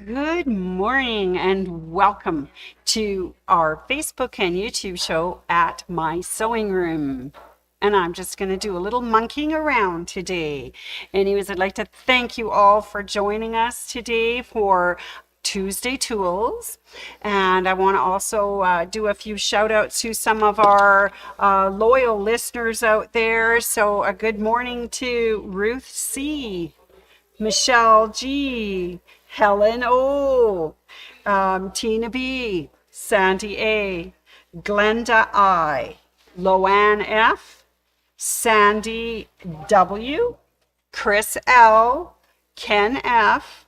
Good morning and welcome to our Facebook and YouTube show at My Sewing Room. And I'm just going to do a little monkeying around today. Anyways, I'd like to thank you all for joining us today for Tuesday Tools. And I want to also do a few shout outs to some of our loyal listeners out there. So a good morning to Ruth C., Michelle G., Helen O., Tina B., Sandy A., Glenda I., Loanne F., Sandy W., Chris L., Ken F.,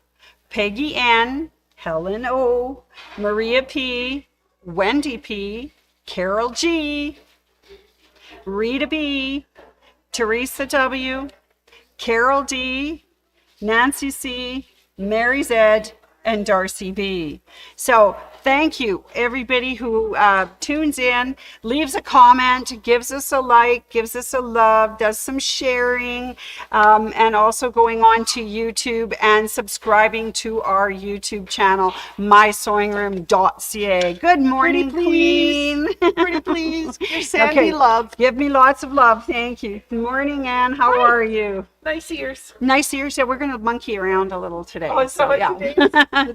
Peggy N., Helen O., Maria P., Wendy P., Carol G., Rita B., Teresa W., Carol D., Nancy C., Mary Z., and Darcy B. So thank you, everybody who tunes in, leaves a comment, gives us a like, gives us a love, does some sharing, and also going on to YouTube and subscribing to our YouTube channel, mysewingroom.ca. Good morning, Queen. Pretty please. Your Sandy Okay. love. Give me lots of love. Thank you. Good morning, Anne. How Hi. are you? Nice ears. Nice ears. Yeah, we're going to monkey around a little today. Oh, so yeah.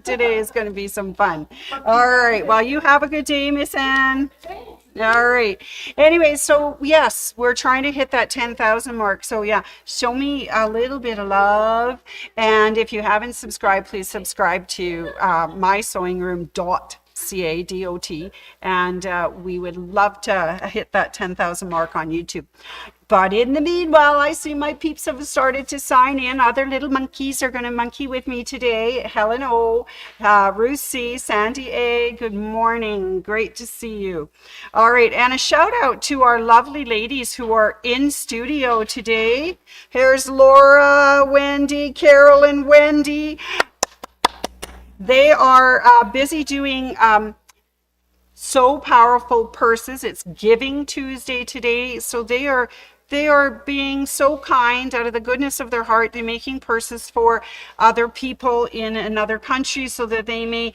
Today is going to be some fun. All right. Well, you have a good day, Miss Anne. All right. Anyway, so yes, we're trying to hit that 10,000 mark. So yeah, show me a little bit of love. And if you haven't subscribed, please subscribe to mysewingroom.ca, and we would love to hit that 10,000 mark on YouTube. But in the meanwhile, I see my peeps have started to sign in. Other little monkeys are going to monkey with me today. Helen O., Ruth C., Sandy A., good morning. Great to see you. All right, and a shout out to our lovely ladies who are in studio today. Here's Laura, Wendy, Carol, and Wendy. They are busy doing So Powerful purses. It's Giving Tuesday today, so they are being so kind out of the goodness of their heart. They're making purses for other people in another country so that they may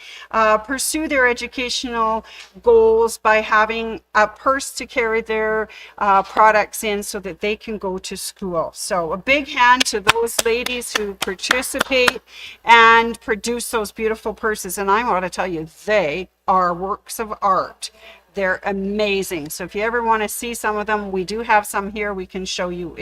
pursue their educational goals by having a purse to carry their products in so that they can go to school. So a big hand to those ladies who participate and produce those beautiful purses. And I want to tell you, they are works of art. They're amazing. So if you ever want to see some of them, we do have some here. We can show you.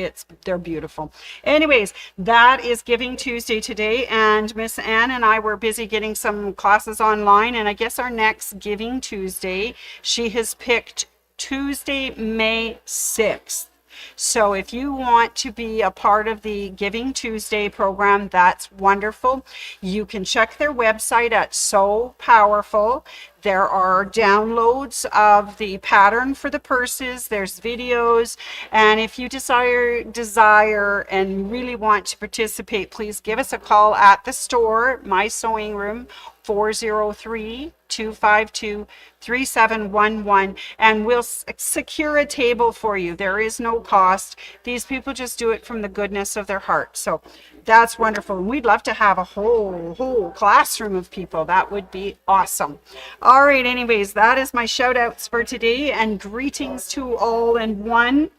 They're beautiful. Anyways, that is Giving Tuesday today, and Miss Anne and I were busy getting some classes online, and I guess our next Giving Tuesday, she has picked Tuesday, May 6th. So if you want to be a part of the Giving Tuesday program, that's wonderful. You can check their website at So Powerful. There are downloads of the pattern for the purses. There's videos. And if you desire and really want to participate, please give us a call at the store, My Sewing Room, 403-252-3711, and we'll secure a table for you. There is no cost. These people just do it from the goodness of their heart. So that's wonderful. And we'd love to have a whole classroom of people. That would be awesome. All right, anyways, that is my shout outs for today, and greetings to all and one.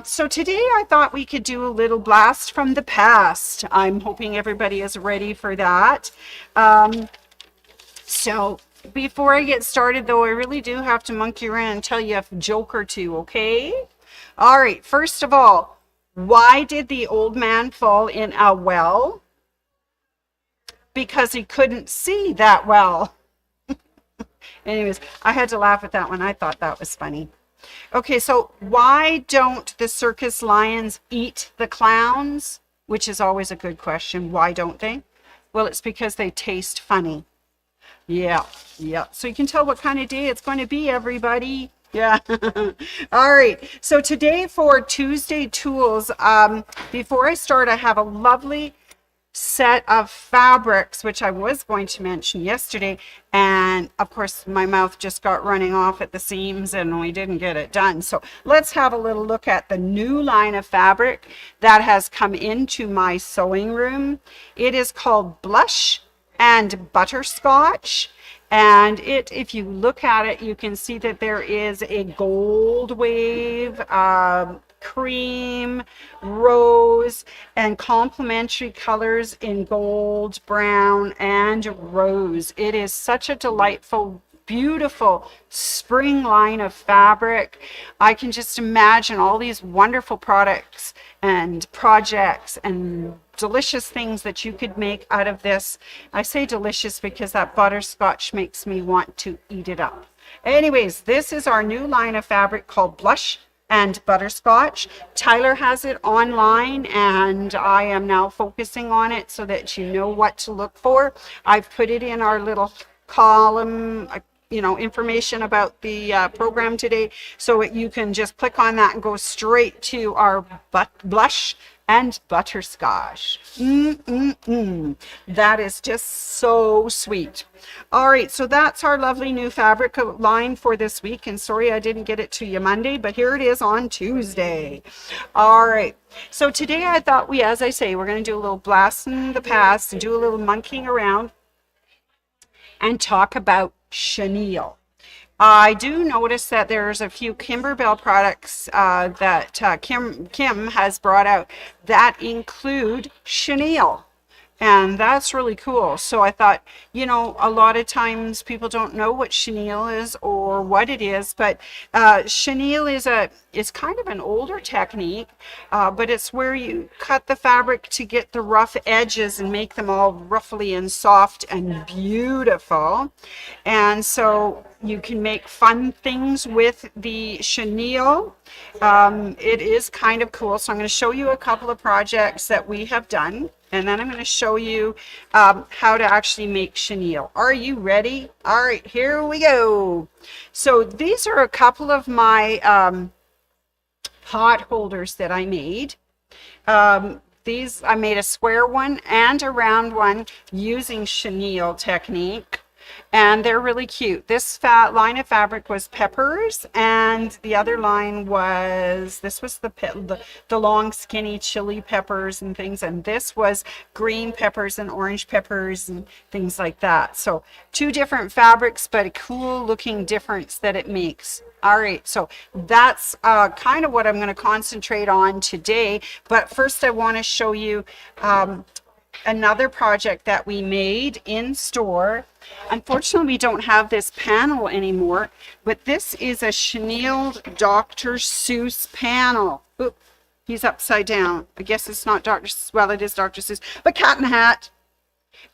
So today I thought we could do a little blast from the past. I'm hoping everybody is ready for that. So before I get started, though, I really do have to monkey around and tell you a joke or two, okay? All right, first of all, why did the old man fall in a well? Because he couldn't see that well. Anyways, I had to laugh at that one. I thought that was funny. Okay, so why don't the circus lions eat the clowns? Which is always a good question. Why don't they? Well, it's because they taste funny. Yeah. So you can tell what kind of day it's going to be, everybody. Yeah. All right. So today for Tuesday Tools, before I start, I have a lovely set of fabrics, which I was going to mention yesterday, and of course my mouth just got running off at the seams and we didn't get it done. So let's have a little look at the new line of fabric that has come into my sewing room. It is called Blush and Butterscotch. And if you look at it, you can see that there is a gold wave, cream, rose, and complementary colors in gold, brown, and rose. It is such a delightful, beautiful spring line of fabric. I can just imagine all these wonderful products and projects and delicious things that you could make out of this. I say delicious because that butterscotch makes me want to eat it up. Anyways, this is our new line of fabric called Blush and Butterscotch. Tyler has it online, and I am now focusing on it so that you know what to look for. I've put it in our little column, information about the program today, so you can just click on that and go straight to our Blush and Butterscotch. That is just so sweet. All right, so that's our lovely new fabric line for this week. And sorry I didn't get it to you Monday, but here it is on Tuesday. All right, so today I thought as I say, we're going to do a little blast in the past and do a little monkeying around and talk about chenille. I do notice that there's a few Kimberbell products that Kim has brought out that include chenille. And that's really cool. So I thought, a lot of times people don't know what chenille is or what it is, but chenille is kind of an older technique, but it's where you cut the fabric to get the rough edges and make them all ruffly and soft and beautiful. And so you can make fun things with the chenille. It is kind of cool. So I'm going to show you a couple of projects that we have done. And then I'm going to show you how to actually make chenille. Are you ready? All right, here we go. So these are a couple of my pot holders that I made. These, I made a square one and a round one using chenille technique. And they're really cute. This line of fabric was peppers, and the other line was, this was the long skinny chili peppers and things, and this was green peppers and orange peppers and things like that. So two different fabrics, but a cool looking difference that it makes. All right, so that's kind of what I'm going to concentrate on today. But first I want to show you another project that we made in store. Unfortunately, we don't have this panel anymore, but this is a chenille Dr. Seuss panel. Oop, he's upside down. I guess it's not Dr. Seuss. Well, it is Dr. Seuss, but Cat in the Hat.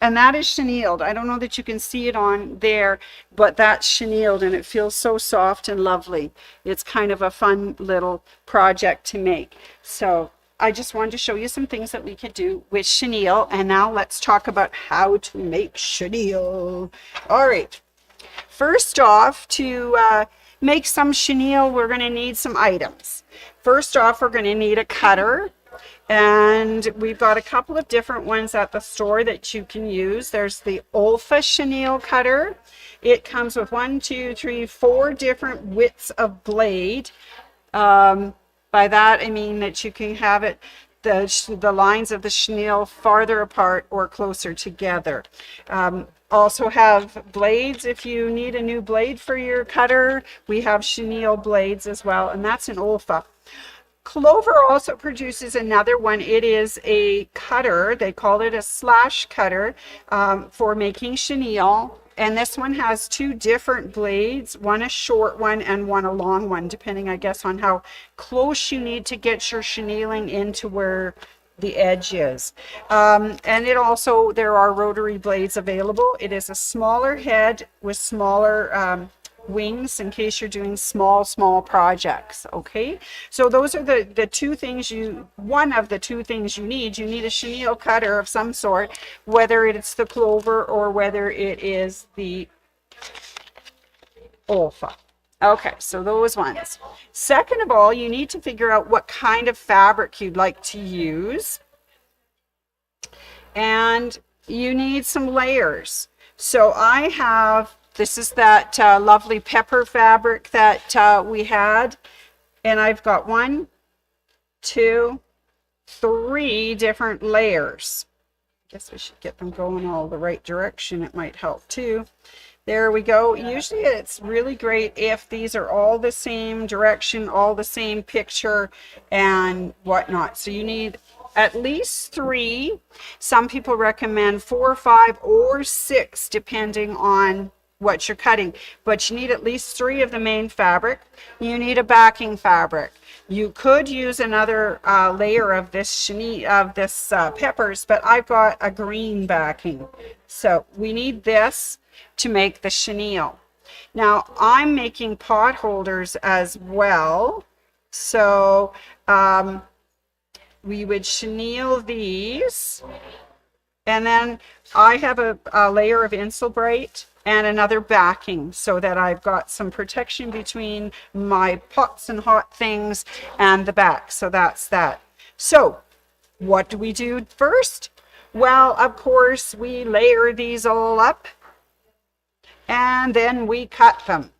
And that is chenilled. I don't know that you can see it on there, but that's chenilled, and it feels so soft and lovely. It's kind of a fun little project to make. So I just wanted to show you some things that we could do with chenille. And now let's talk about how to make chenille. All right. First off, to make some chenille, we're going to need some items. First off, we're going to need a cutter. And we've got a couple of different ones at the store that you can use. There's the Olfa chenille cutter. It comes with 4 different widths of blade. By that, I mean that you can have it, the lines of the chenille farther apart or closer together. Also have blades. If you need a new blade for your cutter, we have chenille blades as well, and that's an Olfa. Clover also produces another one. It is a cutter. They call it a slash cutter for making chenille. And this one has 2 different blades, one a short one and one a long one, depending, I guess, on how close you need to get your chenilling into where the edge is. And it also, there are rotary blades available. It is a smaller head with smaller wings in case you're doing small projects. Okay, so those are the 2 things one of the 2 things you need. You need a chenille cutter of some sort, whether it's the Clover or whether it is the Olfa. Okay, so those ones. Second of all, you need to figure out what kind of fabric you'd like to use, and you need some layers. So I have, this is that lovely pepper fabric that we had, and I've got 1, 2, 3 different layers. Guess we should get them going all the right direction. It might help too. There we go. Usually it's really great if these are all the same direction, all the same picture and whatnot. So you need at least 3. Some people recommend 4, 5, or 6, depending on what you're cutting. But you need at least 3 of the main fabric. You need a backing fabric. You could use another layer of this chenille, of this peppers, but I've got a green backing. So we need this to make the chenille. Now I'm making pot holders as well. So we would chenille these. And then I have a layer of Insulbrite and another backing so that I've got some protection between my pots and hot things and the back. So that's that. So what do we do first? Well, of course, we layer these all up and then we cut them.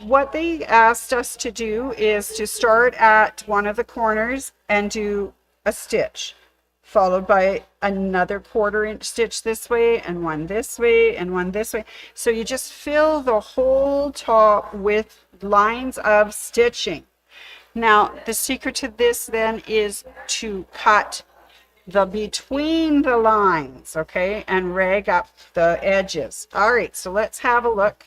What they asked us to do is to start at one of the corners and do a stitch, followed by another 1/4 inch stitch this way and one this way and one this way. So you just fill the whole top with lines of stitching. Now the secret to this then is to cut the between the lines, okay, and rag up the edges. All right, so let's have a look.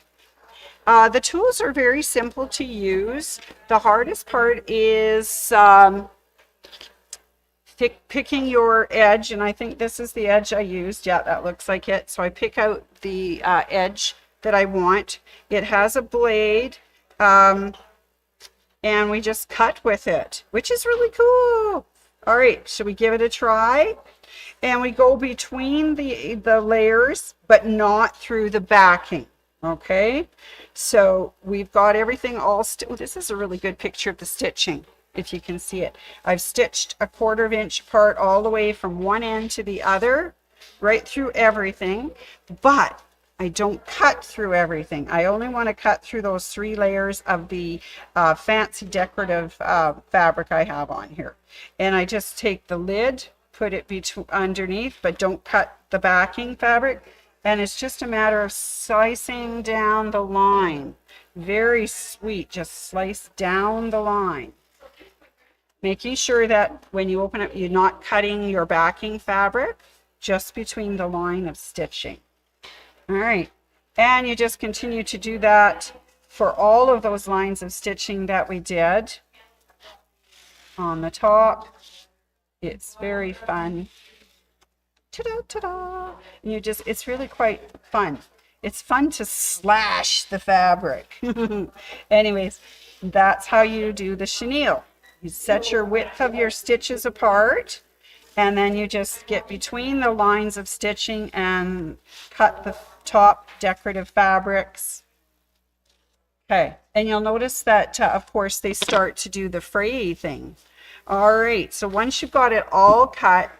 The tools are very simple to use. The hardest part is picking your edge, and I think this is the edge I used. Yeah, that looks like it. So I pick out the edge that I want. It has a blade, and we just cut with it, which is really cool. All right, should we give it a try? And we go between the layers, but not through the backing. Okay, so we've got everything all this is a really good picture of the stitching, if you can see it. I've stitched a 1/4 inch apart all the way from one end to the other, right through everything, but I don't cut through everything. I only want to cut through those 3 layers of the fancy decorative fabric I have on here. And I just take the lid, put it underneath, but don't cut the backing fabric. And it's just a matter of slicing down the line. Very sweet, just slice down the line. Making sure that when you open up, you're not cutting your backing fabric, just between the line of stitching. All right, and you just continue to do that for all of those lines of stitching that we did on the top. It's very fun. Ta-da, ta-da. And you just, it's really quite fun. It's fun to slash the fabric. Anyways, that's how you do the chenille. You set your width of your stitches apart, and then you just get between the lines of stitching and cut the top decorative fabrics. Okay, and you'll notice that, of course, they start to do the fray thing. All right, so once you've got it all cut,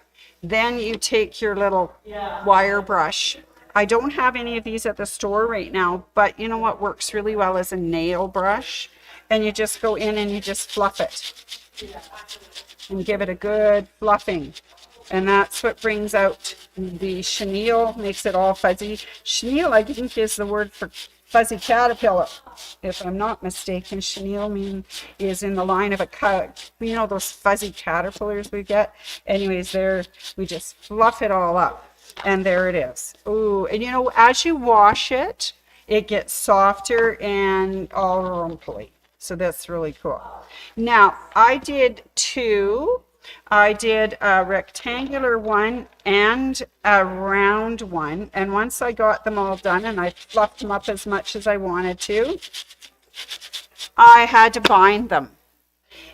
then you take your little wire brush. I don't have any of these at the store right now, but you know what works really well is a nail brush. And you just go in and you just fluff it. And give it a good fluffing. And that's what brings out the chenille, makes it all fuzzy. Chenille, I think, is the word for fuzzy caterpillar. If I'm not mistaken, chenille is in the line of you know, those fuzzy caterpillars we get. Anyways, there, we just fluff it all up. And there it is. Ooh, and you know, as you wash it, it gets softer and all rumply. So that's really cool. Now, I did 2. I did a rectangular one and a round one. And once I got them all done and I fluffed them up as much as I wanted to, I had to bind them.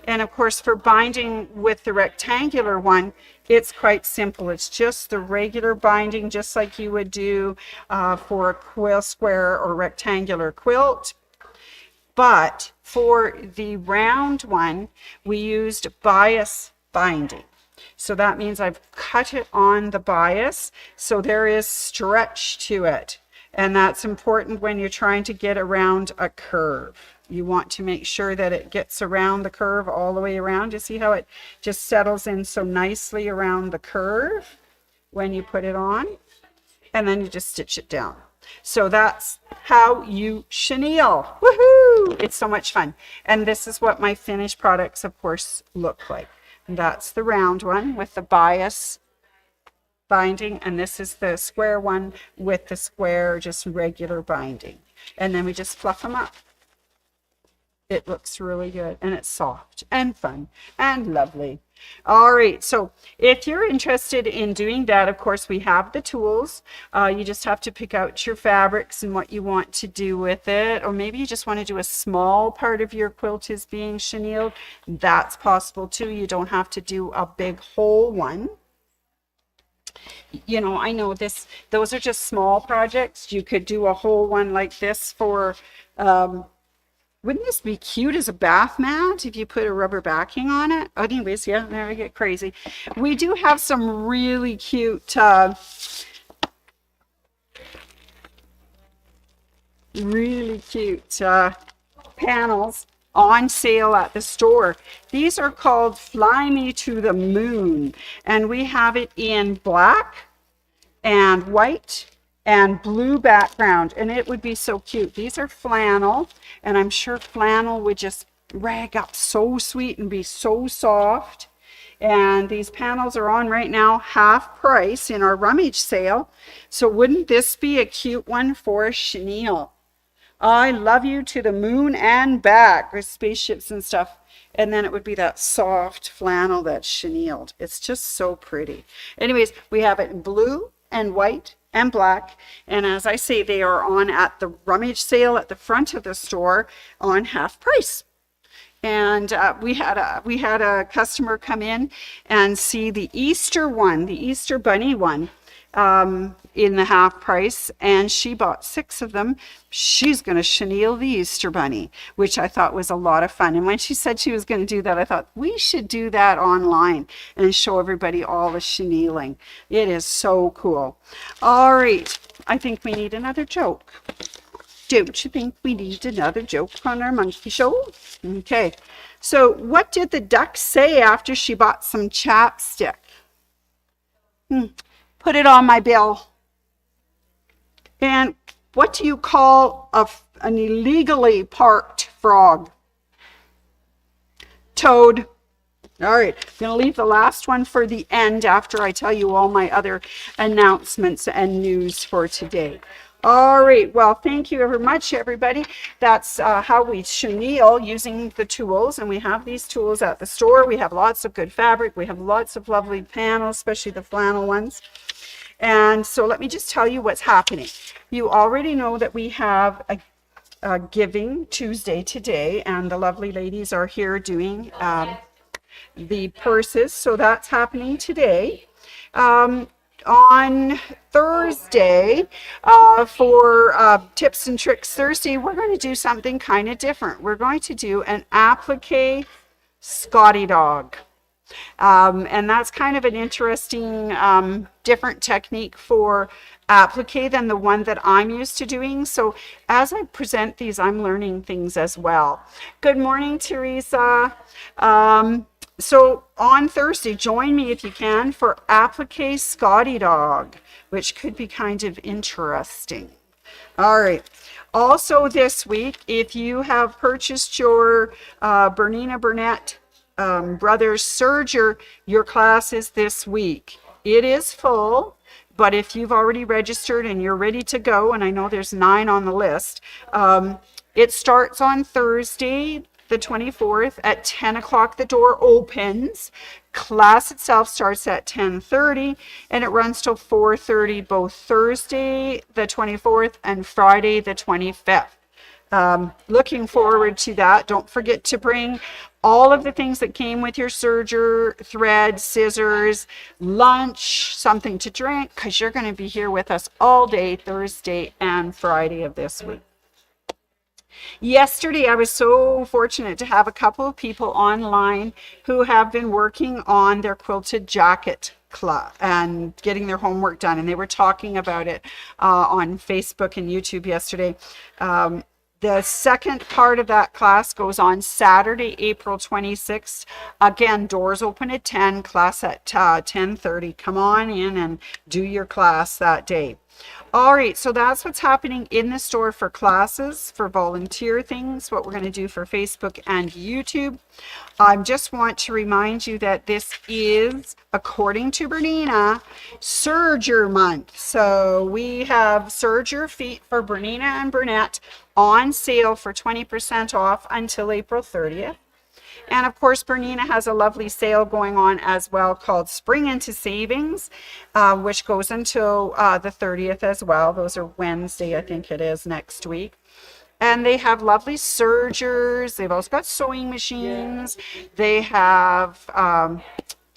And of course, for binding with the rectangular one, it's quite simple. It's just the regular binding, just like you would do for a quill square or rectangular quilt. But for the round one, we used bias binding. So that means I've cut it on the bias, so there is stretch to it. And that's important when you're trying to get around a curve. You want to make sure that it gets around the curve all the way around. You see how it just settles in so nicely around the curve? when you put it on, and then you just stitch it down. So that's how you chenille. Woohoo! It's so much fun. And this is what my finished products, of course, look like. And that's the round one with the bias binding, and this is the square one with the square, just regular binding. And then we just fluff them up. It looks really good, and it's soft and fun and lovely. All right, so if you're interested in doing that, of course, we have the tools. You just have to pick out your fabrics and what you want to do with it, or maybe you just want to do a small part of your quilt is being chenilled. That's possible too. You don't have to do a big whole one. You know, I know those are just small projects. You could do a whole one like this for wouldn't this be cute as a bath mat if you put a rubber backing on it? Anyways, yeah, there we get crazy. We do have some really cute panels on sale at the store. These are called Fly Me to the Moon, and we have it in black and white and blue background, and it would be so cute. These are flannel, and I'm sure flannel would just rag up so sweet and be so soft. And these panels are on right now half price in our rummage sale. So wouldn't this be a cute one for chenille? I love you to the moon and back with spaceships and stuff. And then it would be that soft flannel that's chenilled. It's just so pretty. Anyways, we have it in blue and white and black, and as I say, they are on at the rummage sale at the front of the store on half price. And we had a customer come in and see the Easter one, the Easter bunny one, in the half price, and she bought 6 of them. She's going to chenille the Easter bunny, which I thought was a lot of fun. And when she said she was going to do that, I thought we should do that online and show everybody all the chenilling. It is so cool. All right, I think we need another joke. Don't you think we need another joke on our monkey show? Okay, so what did the duck say after she bought some chapstick? Put it on my bill. And what do you call an illegally parked frog? Toad. All right, I'm going to leave the last one for the end after I tell you all my other announcements and news for today. All right, well, thank you very much, everybody. That's how we chenille using the tools, and we have these tools at the store. We have lots of good fabric. We have lots of lovely panels, especially the flannel ones. And so let me just tell you what's happening. You already know that we have a Giving Tuesday today, and the lovely ladies are here doing the purses. So that's happening today. On Thursday, for Tips and Tricks Thursday, we're going to do something kind of different. We're going to do an applique Scotty dog. And that's kind of an interesting, different technique for applique than the one that I'm used to doing. So as I present these, I'm learning things as well. Good morning, Teresa. So on Thursday, join me if you can for applique Scotty dog, which could be kind of interesting. All right. Also this week, if you have purchased your Bernina Burnett Brothers Serger, your class is this week. It is full, but if you've already registered and you're ready to go, and I know there's 9 on the list, it starts on Thursday, the 24th at 10 o'clock. The door opens. Class itself starts at 10:30 and it runs till 4:30 both Thursday the 24th and Friday the 25th. Looking forward to that. Don't forget to bring all of the things that came with your serger, thread, scissors, lunch, something to drink, because you're going to be here with us all day Thursday and Friday of this week. Yesterday, I was so fortunate to have a couple of people online who have been working on their quilted jacket club and getting their homework done. And they were talking about it on Facebook and YouTube yesterday. The second part of that class goes on Saturday, April 26th. Again, doors open at 10, class at 10:30. Come on in and do your class that day. All right, so that's what's happening in the store for classes, for volunteer things, what we're going to do for Facebook and YouTube. I just want to remind you that this is, according to Bernina, Serger month. So we have Serger feet for Bernina and Burnett on sale for 20% off until April 30th. And of course, Bernina has a lovely sale going on as well called Spring into Savings, which goes until the 30th as well. Those are Wednesday, I think it is, next week. And they have lovely sergers. They've also got sewing machines. They have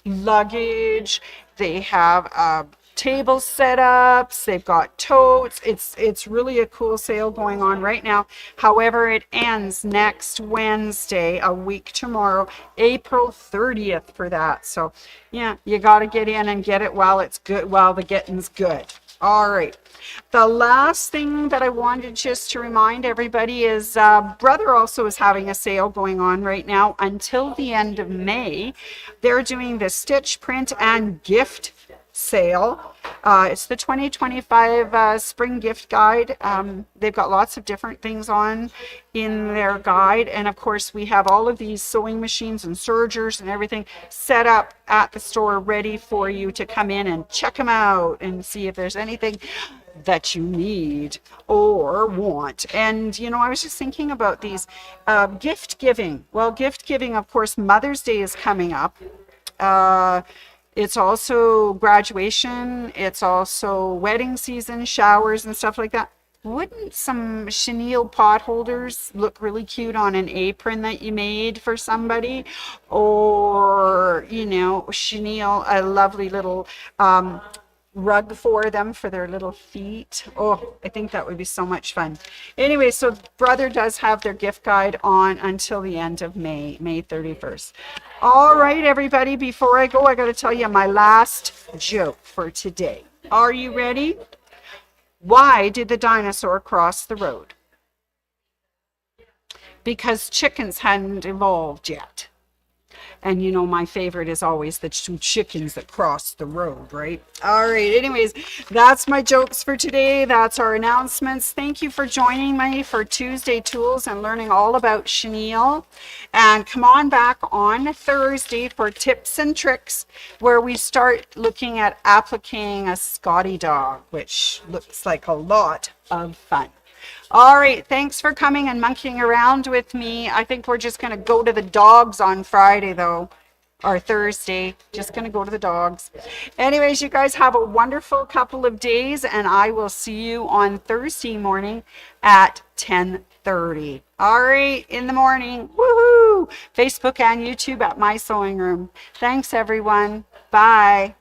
luggage. They have table setups. They've got totes. It's really a cool sale going on right now. However, it ends next Wednesday, a week tomorrow, April 30th for that. So yeah, you got to get in and get it while it's good, while the getting's good. All right. The last thing that I wanted just to remind everybody is Brother also is having a sale going on right now until the end of May. They're doing the stitch, print, and gift sale. It's the 2025 spring gift guide. They've got lots of different things on in their guide. And of course, we have all of these sewing machines and sergers and everything set up at the store ready for you to come in and check them out and see if there's anything that you need or want. And you know, I was just thinking about these gift giving. Well, gift giving, of course, Mother's Day is coming up. It's also graduation. It's also wedding season, showers and stuff like that. Wouldn't some chenille pot holders look really cute on an apron that you made for somebody? Or, you know, chenille, a lovely little rug for them for their little feet. Oh, I think that would be so much fun. Anyway, so Brother does have their gift guide on until the end of May 31st. All right, everybody, before I go, I got to tell you my last joke for today. Are you ready? Why did the dinosaur cross the road? Because chickens hadn't evolved yet. And you know, my favorite is always the two chickens that cross the road, right? All right, anyways, that's my jokes for today. That's our announcements. Thank you for joining me for Tuesday Tools and learning all about chenille. And come on back on Thursday for tips and tricks, where we start looking at appliquing a Scotty dog, which looks like a lot of fun. All right, thanks for coming and monkeying around with me. I think we're just going to go to the dogs on Friday, though, or Thursday. Just going to go to the dogs. Anyways, you guys have a wonderful couple of days, and I will see you on Thursday morning at 10:30. All right, in the morning. Woohoo! Facebook and YouTube at My Sewing Room. Thanks, everyone. Bye.